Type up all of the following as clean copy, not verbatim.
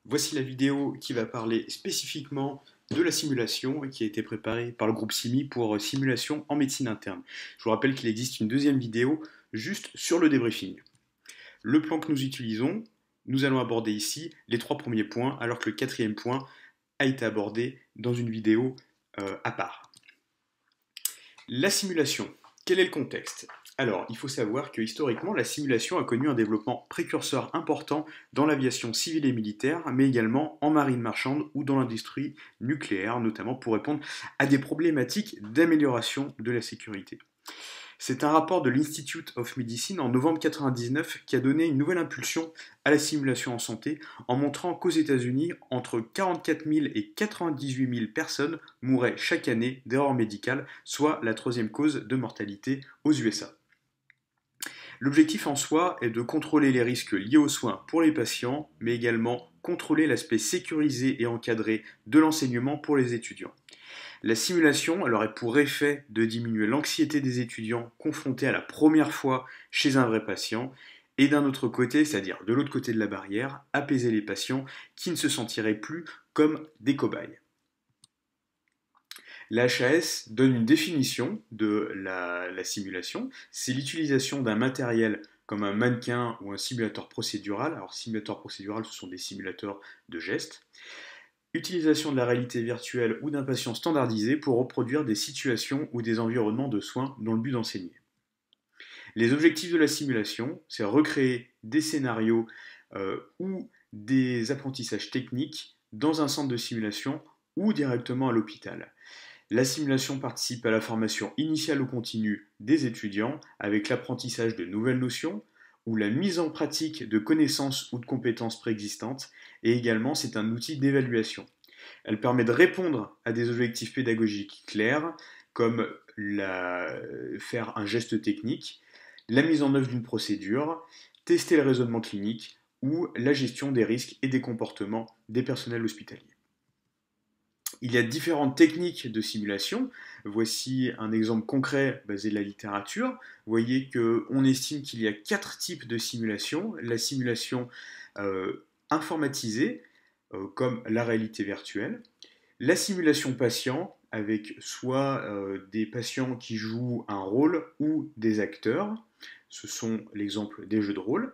Voici la vidéo qui va parler spécifiquement de la simulation et qui a été préparée par le groupe SIMI pour simulation en médecine interne. Je vous rappelle qu'il existe une deuxième vidéo juste sur le débriefing. Le plan que nous utilisons, nous allons aborder ici les trois premiers points, alors que le quatrième point a été abordé dans une vidéo à part. La simulation, quel est le contexte? Alors, il faut savoir que historiquement, la simulation a connu un développement précurseur important dans l'aviation civile et militaire, mais également en marine marchande ou dans l'industrie nucléaire, notamment pour répondre à des problématiques d'amélioration de la sécurité. C'est un rapport de l'Institute of Medicine en novembre 1999 qui a donné une nouvelle impulsion à la simulation en santé en montrant qu'aux États-Unis, entre 44 000 et 98 000 personnes mouraient chaque année d'erreurs médicales, soit la troisième cause de mortalité aux USA. L'objectif en soi est de contrôler les risques liés aux soins pour les patients, mais également contrôler l'aspect sécurisé et encadré de l'enseignement pour les étudiants. La simulation elle aurait pour effet de diminuer l'anxiété des étudiants confrontés à la première fois chez un vrai patient, et d'un autre côté, c'est-à-dire de l'autre côté de la barrière, apaiser les patients qui ne se sentiraient plus comme des cobayes. La HAS donne une définition de la simulation, c'est l'utilisation d'un matériel comme un mannequin ou un simulateur procédural. Alors simulateur procédural, ce sont des simulateurs de gestes. Utilisation de la réalité virtuelle ou d'un patient standardisé pour reproduire des situations ou des environnements de soins dans le but d'enseigner. Les objectifs de la simulation, c'est recréer des scénarios ou des apprentissages techniques dans un centre de simulation ou directement à l'hôpital. La simulation participe à la formation initiale ou continue des étudiants avec l'apprentissage de nouvelles notions ou la mise en pratique de connaissances ou de compétences préexistantes, et également c'est un outil d'évaluation. Elle permet de répondre à des objectifs pédagogiques clairs comme faire un geste technique, la mise en œuvre d'une procédure, tester le raisonnement clinique ou la gestion des risques et des comportements des personnels hospitaliers. Il y a différentes techniques de simulation. Voici un exemple concret basé de la littérature. Vous voyez qu'on estime qu'il y a 4 types de simulation. La simulation informatisée, comme la réalité virtuelle. La simulation patient, avec soit des patients qui jouent un rôle ou des acteurs. Ce sont l'exemple des jeux de rôle.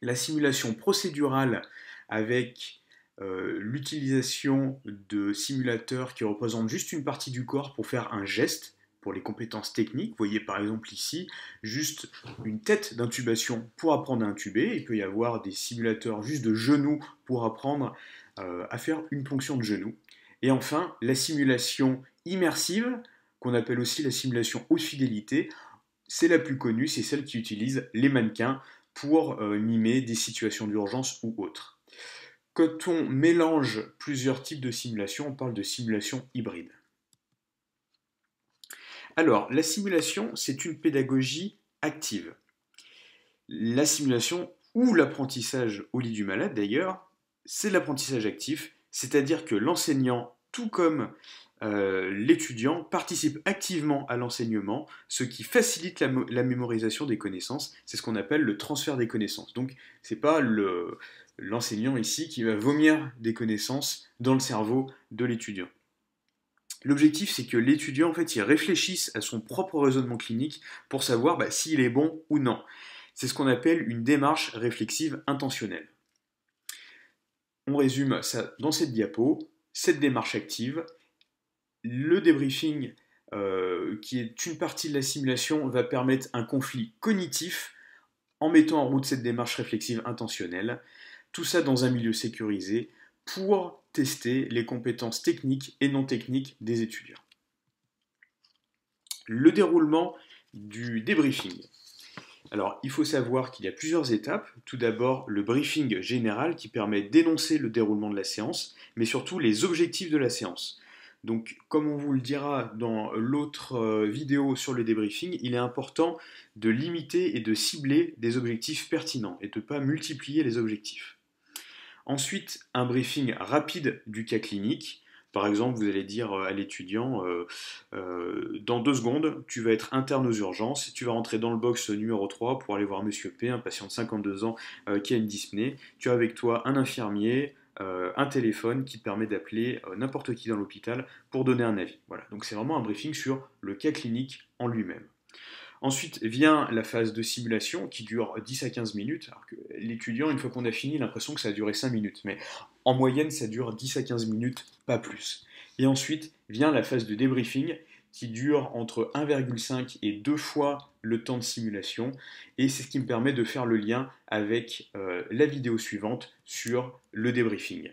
La simulation procédurale, avec l'utilisation de simulateurs qui représentent juste une partie du corps pour faire un geste, pour les compétences techniques. Vous voyez par exemple ici, juste une tête d'intubation pour apprendre à intuber. Il peut y avoir des simulateurs juste de genoux pour apprendre à faire une ponction de genou. Et enfin, la simulation immersive, qu'on appelle aussi la simulation haute fidélité, c'est la plus connue, c'est celle qui utilise les mannequins pour mimer des situations d'urgence ou autres. Quand on mélange plusieurs types de simulation, on parle de simulation hybride. Alors, la simulation, c'est une pédagogie active. La simulation, ou l'apprentissage au lit du malade d'ailleurs, c'est de l'apprentissage actif, c'est-à-dire que l'enseignant, tout comme l'étudiant, participe activement à l'enseignement, ce qui facilite la mémorisation des connaissances. C'est ce qu'on appelle le transfert des connaissances. Donc, ce n'est pas l'enseignant ici qui va vomir des connaissances dans le cerveau de l'étudiant. L'objectif, c'est que l'étudiant, en fait, il réfléchisse à son propre raisonnement clinique pour savoir s'il est bon ou non. C'est ce qu'on appelle une démarche réflexive intentionnelle. On résume ça dans cette diapo, cette démarche active. Le débriefing, qui est une partie de la simulation, va permettre un conflit cognitif en mettant en route cette démarche réflexive intentionnelle. Tout ça dans un milieu sécurisé pour tester les compétences techniques et non techniques des étudiants. Le déroulement du débriefing. Alors, il faut savoir qu'il y a plusieurs étapes. Tout d'abord, le briefing général qui permet d'énoncer le déroulement de la séance, mais surtout les objectifs de la séance. Donc, comme on vous le dira dans l'autre vidéo sur le débriefing, il est important de limiter et de cibler des objectifs pertinents et de ne pas multiplier les objectifs. Ensuite, un briefing rapide du cas clinique. Par exemple, vous allez dire à l'étudiant, dans 2 secondes, tu vas être interne aux urgences, tu vas rentrer dans le box numéro 3 pour aller voir Monsieur P, un patient de 52 ans qui a une dyspnée. Tu as avec toi un infirmier, un téléphone qui te permet d'appeler n'importe qui dans l'hôpital pour donner un avis. Voilà, donc c'est vraiment un briefing sur le cas clinique en lui-même. Ensuite vient la phase de simulation qui dure 10 à 15 minutes, alors que l'étudiant, une fois qu'on a fini, a l'impression que ça a duré 5 minutes, mais en moyenne ça dure 10 à 15 minutes, pas plus. Et ensuite vient la phase de débriefing qui dure entre 1,5 et 2 fois le temps de simulation, et c'est ce qui me permet de faire le lien avec la vidéo suivante sur le débriefing.